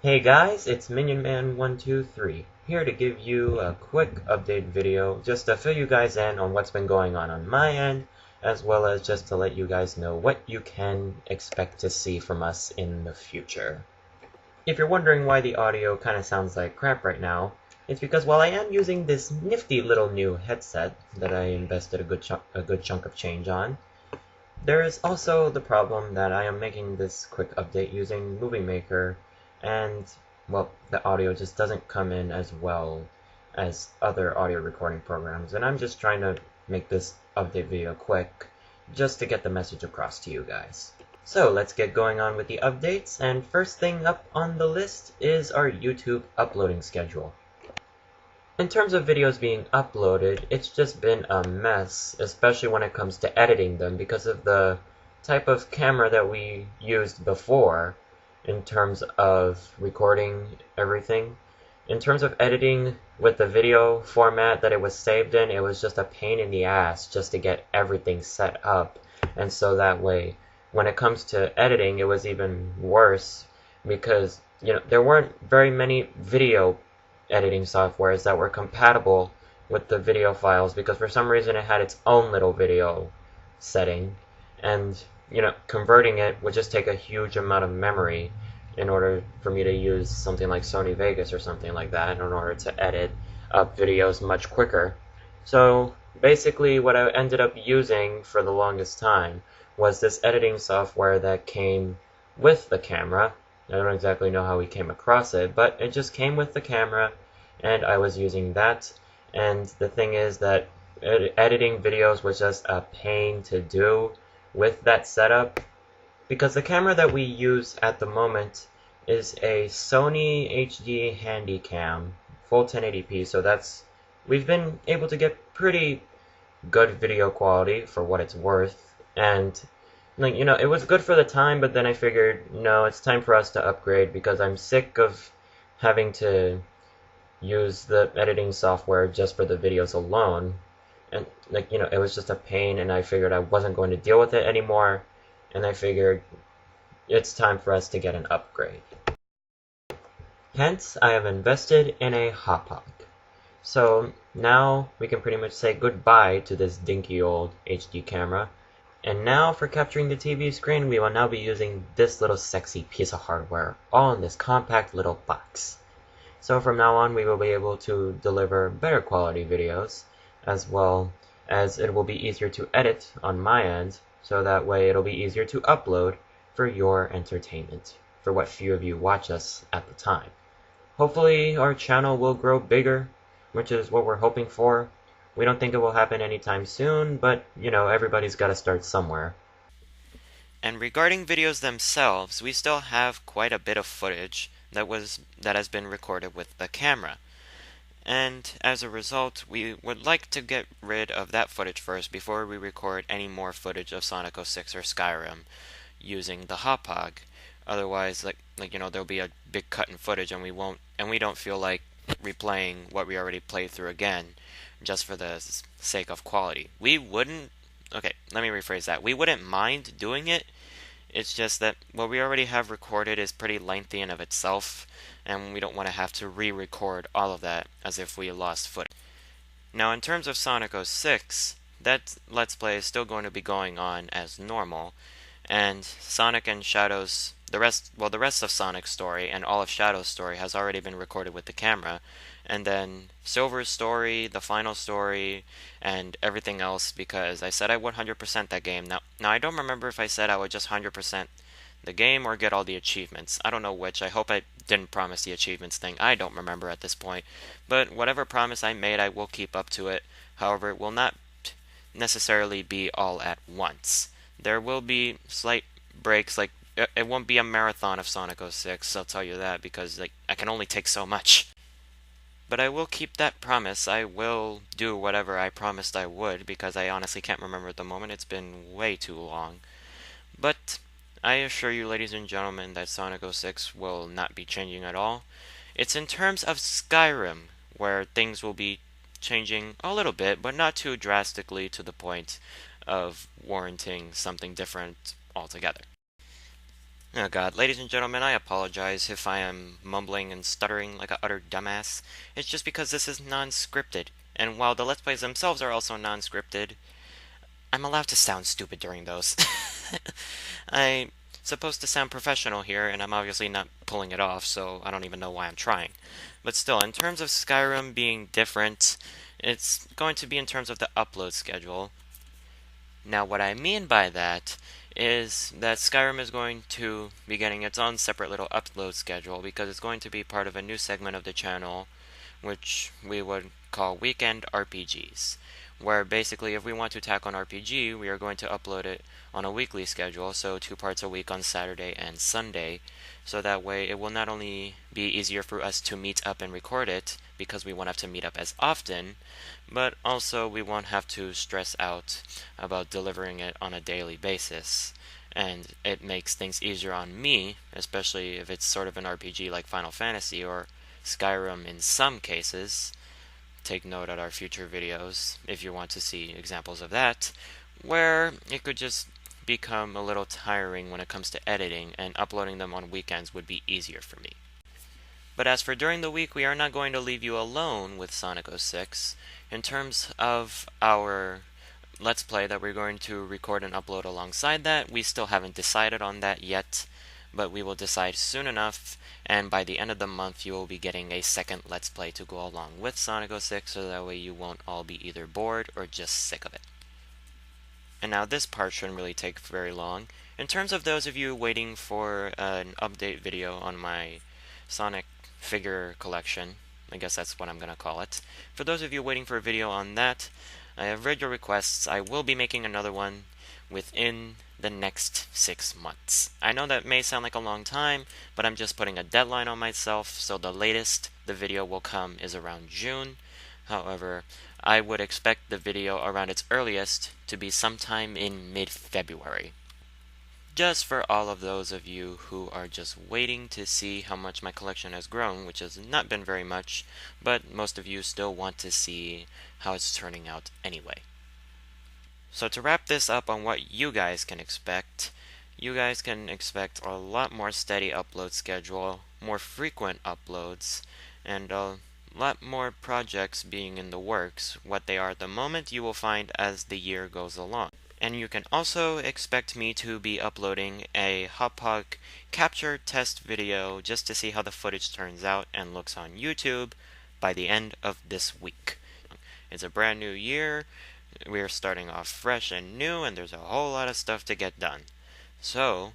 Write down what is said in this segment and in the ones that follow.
Hey guys, it's Minion Man 123 here to give you a quick update video just to fill you guys in on what's been going on my end, as well as just to let you guys know what you can expect to see from us in the future. If you're wondering why the audio kind of sounds like crap right now, it's because while I am using this nifty little new headset that I invested a good chunk of change on, there is also the problem that I am making this quick update using Movie Maker, and, well, the audio just doesn't come in as well as other audio recording programs, and I'm just trying to make this update video quick, just to get the message across to you guys. So let's get going on with the updates, and first thing up on the list is our YouTube uploading schedule. In terms of videos being uploaded, it's just been a mess, especially when it comes to editing them because of the type of camera that we used before in terms of recording everything. In terms of editing with the video format that it was saved in, it was just a pain in the ass just to get everything set up. And so that way, when it comes to editing, it was even worse because, there weren't very many video editing softwares that were compatible with the video files because for some reason it had its own little video setting, and converting it would just take a huge amount of memory in order for me to use something like Sony Vegas or something like that in order to edit up videos much quicker. So basically what I ended up using for the longest time was this editing software that came with the camera. I don't exactly know how we came across it, but it just came with the camera, and I was using that. And the thing is that editing videos was just a pain to do with that setup, because the camera that we use at the moment is a Sony HD Handycam, full 1080p, so we've been able to get pretty good video quality for what it's worth, and it was good for the time, but then I figured, no, it's time for us to upgrade because I'm sick of having to use the editing software just for the videos alone. And it was just a pain, and I figured I wasn't going to deal with it anymore, and I figured it's time for us to get an upgrade. Hence, I have invested in a Happague. So now we can pretty much say goodbye to this dinky old HD camera. And now for capturing the TV screen, we will now be using this little sexy piece of hardware, all in this compact little box. So from now on, we will be able to deliver better quality videos, as well as it will be easier to edit on my end, so that way it'll be easier to upload for your entertainment, for what few of you watch us at the time. Hopefully our channel will grow bigger, which is what we're hoping for. We don't think it will happen anytime soon, but, everybody's got to start somewhere. And regarding videos themselves, we still have quite a bit of footage that has been recorded with the camera. And as a result, we would like to get rid of that footage first before we record any more footage of Sonic 06 or Skyrim using the Happague. Otherwise, there'll be a big cut in footage, and we don't feel like replaying what we already played through again just for the sake of quality. Okay, let me rephrase that. We wouldn't mind doing it. It's just that what we already have recorded is pretty lengthy in of itself, and we don't want to have to re-record all of that as if we lost footage. Now, in terms of Sonic 06, that Let's Play is still going to be going on as normal, and Sonic and Shadow's the rest of Sonic's story and all of Shadow's story has already been recorded with the camera, and then Silver's story, the final story, and everything else, because I said I would 100% that game. Now I don't remember if I said I would just 100% the game or get all the achievements. I don't know which. I hope I didn't promise the achievements thing. I don't remember at this point. But whatever promise I made, I will keep up to it. However, it will not necessarily be all at once. There will be slight breaks, it won't be a marathon of Sonic 06, I'll tell you that, because I can only take so much. But I will keep that promise. I will do whatever I promised I would, because I honestly can't remember at the moment. It's been way too long. But I assure you, ladies and gentlemen, that Sonic 06 will not be changing at all. It's in terms of Skyrim, where things will be changing a little bit, but not too drastically to the point of warranting something different altogether. Oh god, ladies and gentlemen, I apologize if I am mumbling and stuttering like a utter dumbass. It's just because this is non-scripted, and while the Let's Plays themselves are also non-scripted, I'm allowed to sound stupid during those. I'm supposed to sound professional here, and I'm obviously not pulling it off, so I don't even know why I'm trying. But still, in terms of Skyrim being different, it's going to be in terms of the upload schedule. Now, what I mean by that is that Skyrim is going to be getting its own separate little upload schedule because it's going to be part of a new segment of the channel, which we would call Weekend RPGs, where basically if we want to tackle an RPG, we are going to upload it on a weekly schedule, so 2 parts a week on Saturday and Sunday, so that way it will not only be easier for us to meet up and record it, because we won't have to meet up as often, but also we won't have to stress out about delivering it on a daily basis. And it makes things easier on me, especially if it's sort of an RPG like Final Fantasy or Skyrim in some cases. Take note at our future videos if you want to see examples of that, where it could just become a little tiring when it comes to editing, and uploading them on weekends would be easier for me. But as for during the week, we are not going to leave you alone with Sonic 06. In terms of our Let's Play that we're going to record and upload alongside that, we still haven't decided on that yet, but we will decide soon enough, and by the end of the month you will be getting a second Let's Play to go along with Sonic 06, so that way you won't all be either bored or just sick of it. And now this part shouldn't really take very long. In terms of those of you waiting for an update video on my Sonic figure collection, I guess that's what I'm going to call it. For those of you waiting for a video on that, I have read your requests. I will be making another one within the next 6 months. I know that may sound like a long time, but I'm just putting a deadline on myself, so the latest the video will come is around June. However, I would expect the video around its earliest to be sometime in mid-February. Just for all of those of you who are just waiting to see how much my collection has grown, which has not been very much, but most of you still want to see how it's turning out anyway. So to wrap this up on what you guys can expect a lot more steady upload schedule, more frequent uploads, and a lot more projects being in the works. What they are at the moment you will find as the year goes along. And you can also expect me to be uploading a Happague capture test video just to see how the footage turns out and looks on YouTube by the end of this week. It's a brand new year, we're starting off fresh and new, and there's a whole lot of stuff to get done. So,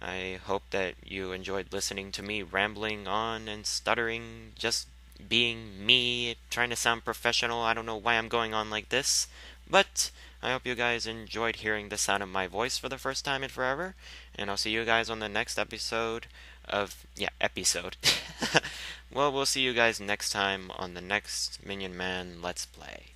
I hope that you enjoyed listening to me rambling on and stuttering, just being me, trying to sound professional. I don't know why I'm going on like this, but I hope you guys enjoyed hearing the sound of my voice for the first time in forever, and I'll see you guys on the next episode of, episode. Well, we'll see you guys next time on the next Minion Man Let's Play.